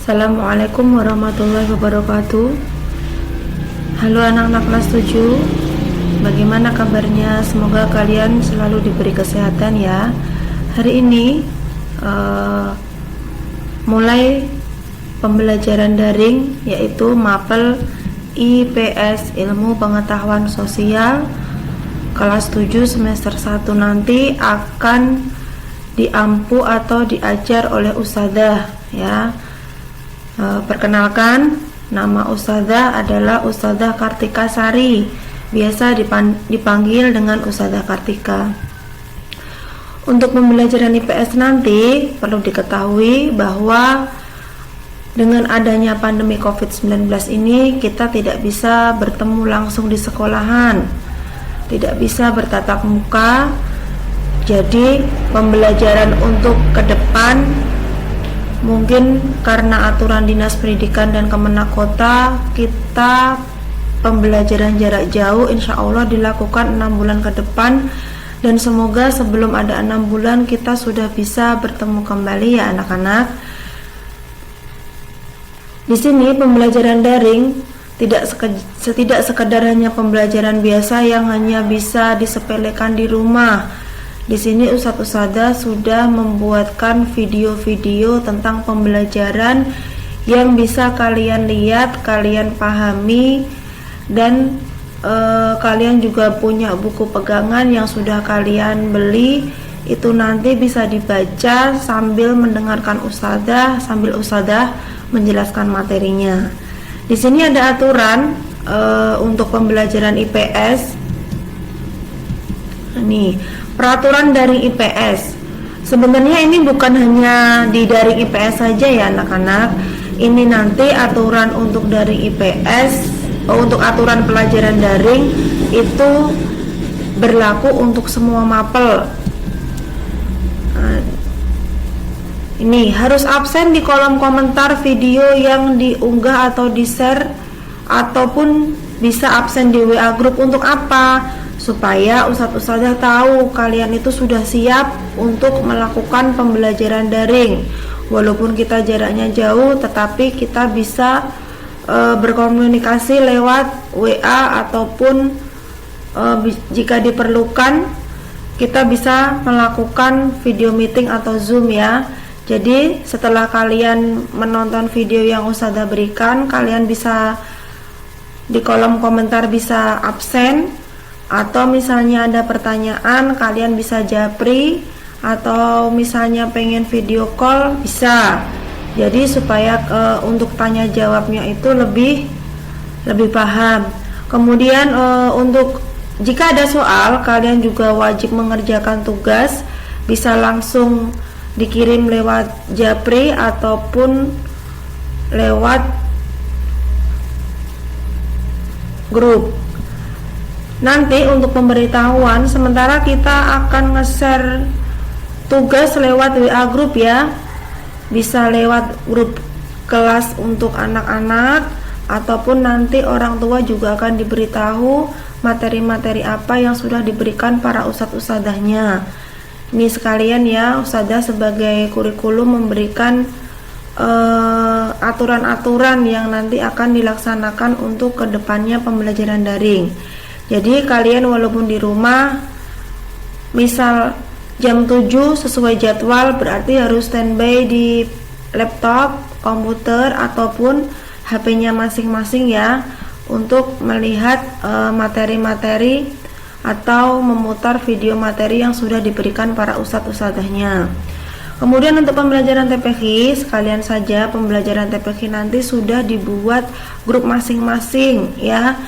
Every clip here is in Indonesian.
Assalamualaikum warahmatullahi wabarakatuh. Halo anak-anak kelas 7, bagaimana kabarnya? Semoga kalian selalu diberi kesehatan ya. Hari ini mulai pembelajaran daring, yaitu MAPEL IPS Ilmu Pengetahuan Sosial kelas 7 semester 1 nanti akan diampu atau diajar oleh Ustadzah ya. Perkenalkan, nama Ustadzah adalah Ustadzah Kartika Sari, biasa dipanggil dengan Ustadzah Kartika. Untuk pembelajaran IPS nanti perlu diketahui bahwa dengan adanya pandemi COVID-19 ini kita tidak bisa bertemu langsung di sekolahan, tidak bisa bertatap muka. Jadi pembelajaran untuk ke depan mungkin karena aturan Dinas Pendidikan dan Kemenak Kota, kita pembelajaran jarak jauh insya Allah dilakukan 6 bulan ke depan, dan semoga sebelum ada 6 bulan kita sudah bisa bertemu kembali ya anak-anak. Di sini pembelajaran daring tidak sekedar hanya pembelajaran biasa yang hanya bisa disepelekan di rumah. Di sini Ustadzah sudah membuatkan video-video tentang pembelajaran yang bisa kalian lihat, kalian pahami, dan kalian juga punya buku pegangan yang sudah kalian beli. Itu nanti bisa dibaca sambil mendengarkan Ustadzah, sambil Ustadzah menjelaskan materinya. Di sini ada aturan untuk pembelajaran IPS. Nih, peraturan daring IPS. Sebenarnya ini bukan hanya di daring IPS saja ya anak-anak. Ini nanti aturan untuk daring IPS, untuk aturan pelajaran daring itu berlaku untuk semua MAPEL. Ini harus absen di kolom komentar video yang diunggah atau di-share, ataupun bisa absen di WA group. Untuk apa? Supaya Ustadzah tahu kalian itu sudah siap untuk melakukan pembelajaran daring. Walaupun kita jaraknya jauh, tetapi kita bisa berkomunikasi lewat WA, ataupun jika diperlukan kita bisa melakukan video meeting atau Zoom ya. Jadi setelah kalian menonton video yang Ustadzah berikan, kalian bisa di kolom komentar bisa absen, atau misalnya ada pertanyaan kalian bisa japri, atau misalnya pengen video call bisa. Jadi supaya untuk tanya jawabnya itu lebih paham. Kemudian untuk jika ada soal, kalian juga wajib mengerjakan tugas, bisa langsung dikirim lewat japri ataupun lewat grup. Nanti untuk pemberitahuan, sementara kita akan nge-share tugas lewat WA group ya. Bisa lewat grup kelas untuk anak-anak, ataupun nanti orang tua juga akan diberitahu materi-materi apa yang sudah diberikan para ustadz-ustadzahnya. Ini sekalian ya, Ustadzah sebagai kurikulum memberikan aturan-aturan yang nanti akan dilaksanakan untuk kedepannya pembelajaran daring. Jadi kalian walaupun di rumah, misal jam 7 sesuai jadwal, berarti harus standby di laptop, komputer, ataupun HP-nya masing-masing ya, untuk melihat materi-materi atau memutar video materi yang sudah diberikan para ustadz-ustadzahnya. Kemudian untuk pembelajaran TPQ, sekalian saja pembelajaran TPQ nanti sudah dibuat grup masing-masing ya.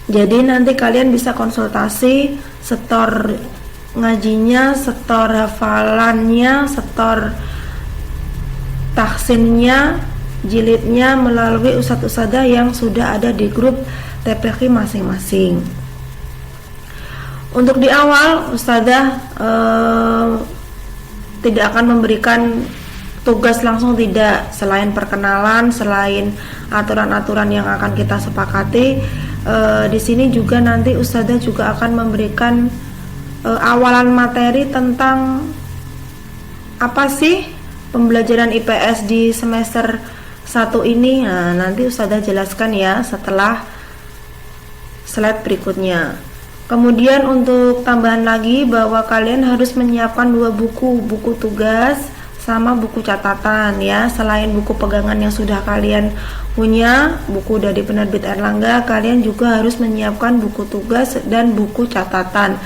Jadi nanti kalian bisa konsultasi setor ngajinya, setor hafalannya, setor tahsinnya, jilidnya melalui ustadz-ustadzah yang sudah ada di grup TPQ masing-masing. Untuk di awal, Ustadzah tidak akan memberikan tugas langsung, tidak. Selain perkenalan, selain aturan-aturan yang akan kita sepakati, di sini juga nanti Ustadzah juga akan memberikan awalan materi tentang apa sih pembelajaran IPS di semester 1 ini? Nah, nanti Ustazah jelaskan ya setelah slide berikutnya. Kemudian untuk tambahan lagi bahwa kalian harus menyiapkan 2 buku tugas sama buku catatan ya. Selain buku pegangan yang sudah kalian punya, buku dari penerbit Erlangga, kalian juga harus menyiapkan buku tugas dan buku catatan.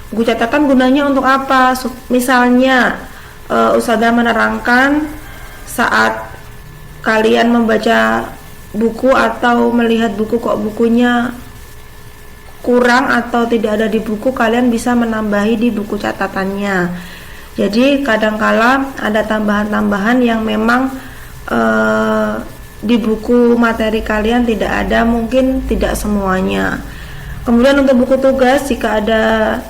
Buku catatan gunanya untuk apa? Misalnya Ustazah menerangkan saat kalian membaca buku atau melihat buku kok bukunya kurang atau tidak ada di buku, kalian bisa menambahi di buku catatannya. Jadi kadangkala ada tambahan-tambahan yang memang di buku materi kalian tidak ada, mungkin tidak semuanya. Kemudian untuk buku tugas, jika ada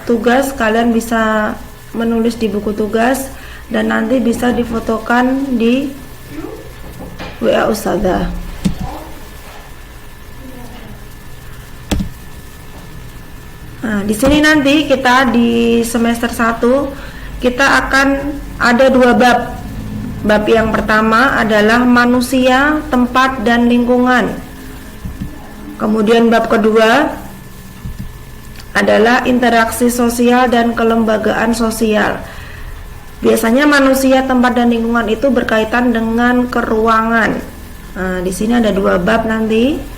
tugas kalian bisa menulis di buku tugas dan nanti bisa difotokan di WA Ustazah. Nah, di sini nanti kita di semester 1 kita akan ada 2 bab. Bab yang pertama adalah manusia, tempat, dan lingkungan. Kemudian bab kedua adalah interaksi sosial dan kelembagaan sosial. Biasanya manusia, tempat, dan lingkungan itu berkaitan dengan keruangan. Nah, di sini ada 2 bab nanti.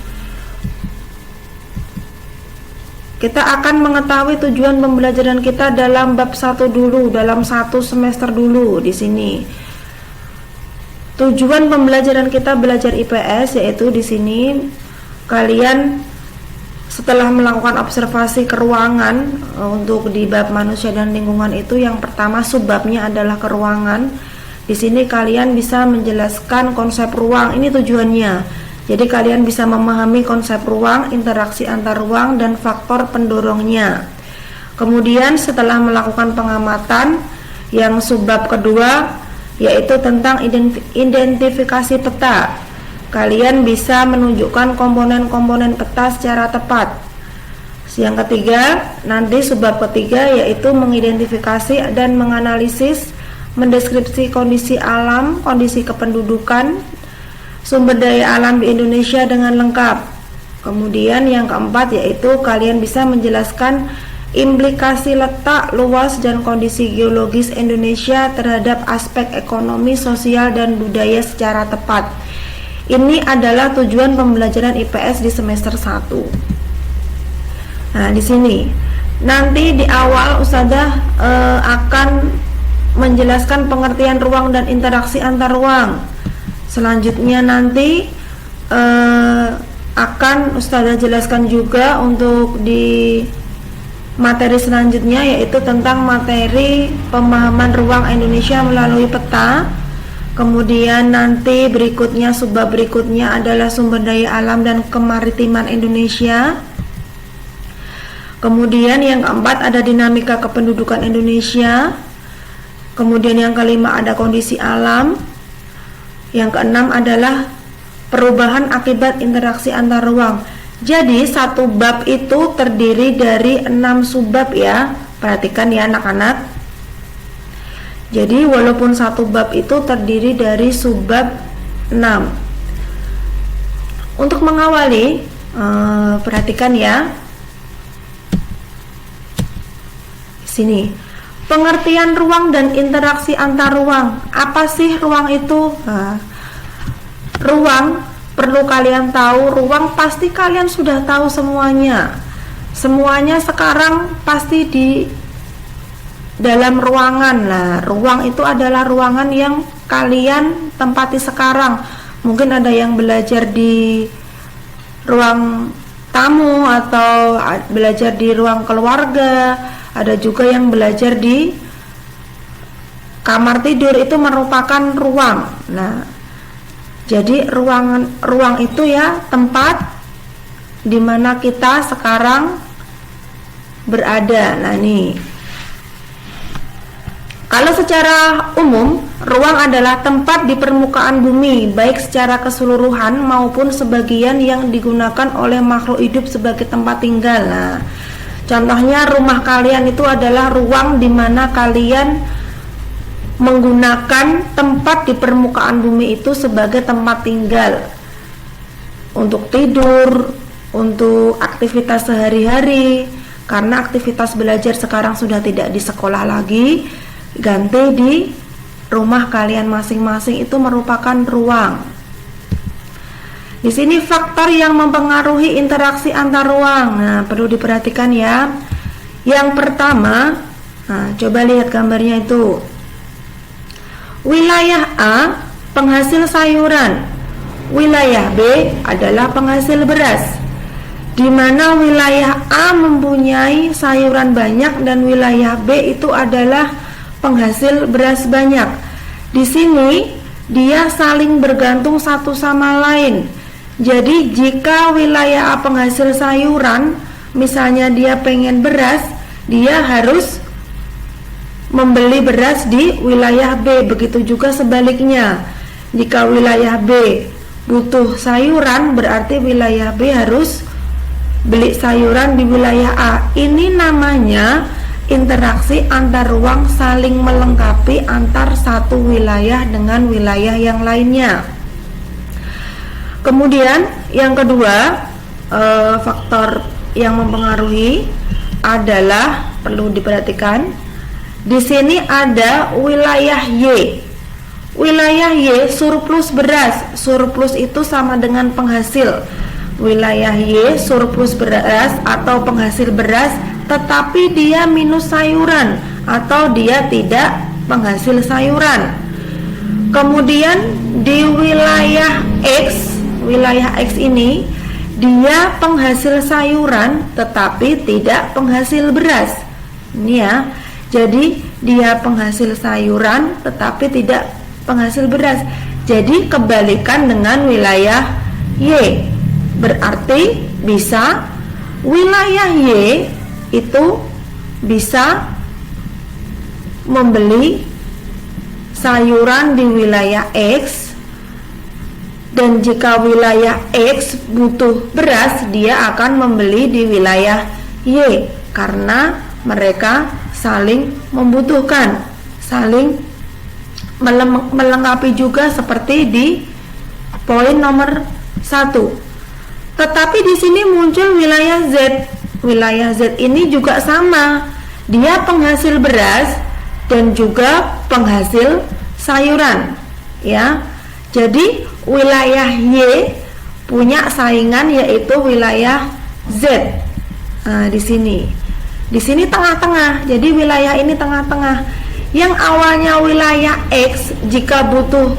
Kita akan mengetahui tujuan pembelajaran kita dalam bab 1 dulu, dalam 1 semester dulu di sini. Tujuan pembelajaran kita belajar IPS yaitu di sini kalian setelah melakukan observasi keruangan untuk di bab manusia dan lingkungan itu, yang pertama subbabnya adalah keruangan. Di sini kalian bisa menjelaskan konsep ruang, ini tujuannya. Jadi kalian bisa memahami konsep ruang, interaksi antar ruang, dan faktor pendorongnya. Kemudian setelah melakukan pengamatan, yang subbab kedua yaitu tentang identifikasi peta. Kalian bisa menunjukkan komponen-komponen peta secara tepat. Yang ketiga, nanti subbab ketiga yaitu mengidentifikasi dan menganalisis, mendeskripsi kondisi alam, kondisi kependudukan, sumber daya alam di Indonesia dengan lengkap. Kemudian yang keempat yaitu kalian bisa menjelaskan implikasi letak, luas, dan kondisi geologis Indonesia terhadap aspek ekonomi, sosial, dan budaya secara tepat. Ini adalah tujuan pembelajaran IPS di semester 1. Nah, di sini nanti di awal Ustazah akan menjelaskan pengertian ruang dan interaksi antar ruang. Selanjutnya nanti akan Ustazah jelaskan juga untuk di materi selanjutnya, yaitu tentang materi pemahaman ruang Indonesia melalui peta. Kemudian nanti berikutnya, subbab berikutnya adalah sumber daya alam dan kemaritiman Indonesia. Kemudian yang keempat ada dinamika kependudukan Indonesia. Kemudian yang kelima ada kondisi alam. Yang keenam adalah perubahan akibat interaksi antar ruang. Jadi satu bab itu terdiri dari 6 subbab ya. Perhatikan ya anak-anak. Jadi walaupun satu bab itu terdiri dari subbab 6. Untuk mengawali, perhatikan ya. Sini. Pengertian ruang dan interaksi antar ruang. Apa sih ruang itu? Ruang perlu kalian tahu. Ruang pasti kalian sudah tahu semuanya. Semuanya sekarang pasti di dalam ruangan. Nah, ruang itu adalah ruangan yang kalian tempati sekarang. Mungkin ada yang belajar di ruang tamu atau belajar di ruang keluarga. Ada juga yang belajar di kamar tidur, itu merupakan ruang. Nah, jadi ruang itu ya tempat di mana kita sekarang berada. Nah, nih. Kalau secara umum, ruang adalah tempat di permukaan bumi, baik secara keseluruhan maupun sebagian yang digunakan oleh makhluk hidup sebagai tempat tinggal. Nah, contohnya rumah kalian itu adalah ruang di mana kalian menggunakan tempat di permukaan bumi itu sebagai tempat tinggal untuk tidur, untuk aktivitas sehari-hari. Karena aktivitas belajar sekarang sudah tidak di sekolah lagi, ganti di rumah kalian masing-masing itu merupakan ruang. Di sini faktor yang mempengaruhi interaksi antar ruang. Nah, perlu diperhatikan ya. Yang pertama, coba lihat gambarnya itu. Wilayah A penghasil sayuran, wilayah B adalah penghasil beras. Di mana wilayah A mempunyai sayuran banyak dan wilayah B itu adalah penghasil beras banyak. Di sini dia saling bergantung satu sama lain. Jadi jika wilayah A penghasil sayuran, misalnya dia pengen beras, dia harus membeli beras di wilayah B. Begitu juga sebaliknya. Jika wilayah B butuh sayuran, berarti wilayah B harus beli sayuran di wilayah A. Ini namanya interaksi antar ruang saling melengkapi antar satu wilayah dengan wilayah yang lainnya. Kemudian yang kedua, faktor yang mempengaruhi adalah perlu diperhatikan. Di sini ada wilayah Y. Wilayah Y surplus beras. Surplus itu sama dengan penghasil. Wilayah Y surplus beras atau penghasil beras, tetapi dia minus sayuran atau dia tidak penghasil sayuran. Kemudian di wilayah X ini dia penghasil sayuran tetapi tidak penghasil beras. Ini ya. Jadi dia penghasil sayuran tetapi tidak penghasil beras. Jadi kebalikan dengan wilayah Y. Berarti bisa wilayah Y itu bisa membeli sayuran di wilayah X, dan jika wilayah X butuh beras, dia akan membeli di wilayah Y karena mereka saling membutuhkan, saling melengkapi juga seperti di poin nomor 1. Tetapi di sini muncul wilayah Z. Wilayah Z ini juga sama. Dia penghasil beras dan juga penghasil sayuran, ya. Jadi wilayah Y punya saingan yaitu wilayah Z. Nah, di sini tengah-tengah. Jadi wilayah ini tengah-tengah. Yang awalnya wilayah X jika butuh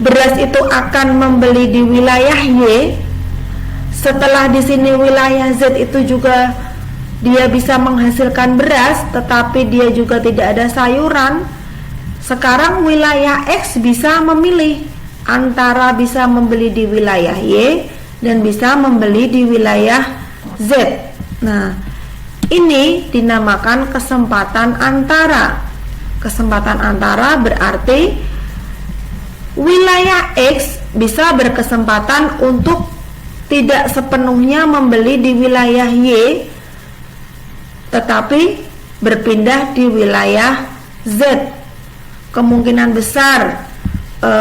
beras itu akan membeli di wilayah Y. Setelah di sini wilayah Z itu juga dia bisa menghasilkan beras, tetapi dia juga tidak ada sayuran. Sekarang wilayah X bisa memilih antara bisa membeli di wilayah Y dan bisa membeli di wilayah Z. Nah, ini dinamakan kesempatan antara. Kesempatan antara berarti wilayah X bisa berkesempatan untuk tidak sepenuhnya membeli di wilayah Y, tetapi berpindah di wilayah Z. Kemungkinan besar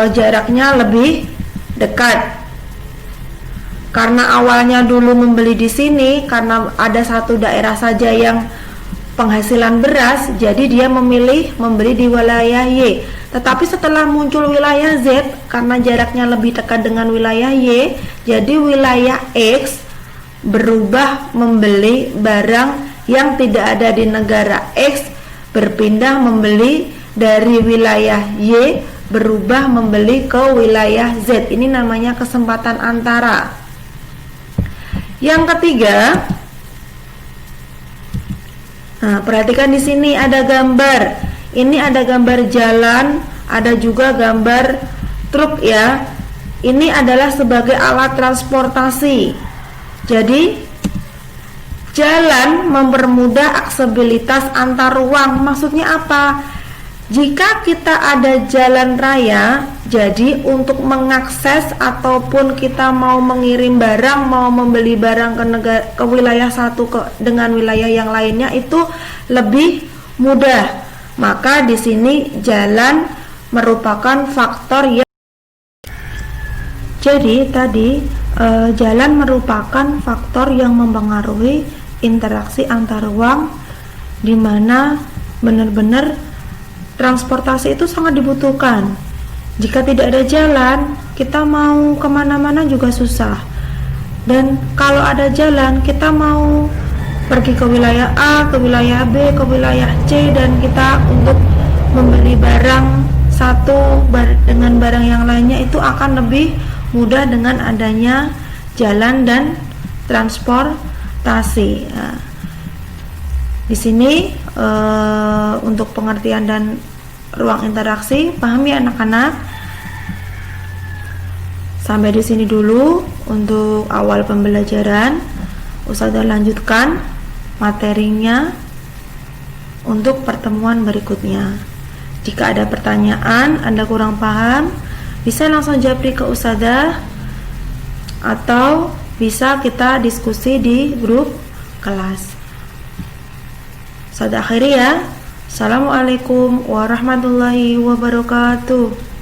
jaraknya lebih dekat. Karena awalnya dulu membeli di sini, karena ada satu daerah saja yang penghasilan beras, jadi dia memilih membeli di wilayah Y. Tetapi setelah muncul wilayah Z, karena jaraknya lebih dekat dengan wilayah Y, jadi wilayah X berubah membeli barang yang tidak ada di negara X, berpindah membeli dari wilayah Y, berubah membeli ke wilayah Z. Ini namanya kesempatan antara. Yang ketiga, nah, perhatikan di sini ada gambar. Ini ada gambar jalan, ada juga gambar truk ya. Ini adalah sebagai alat transportasi. Jadi jalan mempermudah aksesibilitas antar ruang. Maksudnya apa? Jika kita ada jalan raya, jadi untuk mengakses ataupun kita mau mengirim barang, mau membeli barang ke wilayah satu dengan wilayah yang lainnya itu lebih mudah. Maka di sini jalan merupakan faktor yang jalan merupakan faktor yang mempengaruhi interaksi antar ruang, di mana benar-benar transportasi itu sangat dibutuhkan. Jika tidak ada jalan, kita mau kemana-mana juga susah. Dan kalau ada jalan, kita mau pergi ke wilayah A, ke wilayah B, ke wilayah C, dan kita untuk membeli barang satu dengan barang yang lainnya itu akan lebih mudah dengan adanya jalan dan transportasi. Nah, di sini untuk pengertian dan ruang interaksi, pahami anak-anak. Sampai di sini dulu untuk awal pembelajaran. Ustazah lanjutkan materinya untuk pertemuan berikutnya. Jika ada pertanyaan, Anda kurang paham, bisa langsung japri ke Ustazah atau bisa kita diskusi di grup kelas. Ustazah akhiri ya. Assalamualaikum warahmatullahi wabarakatuh.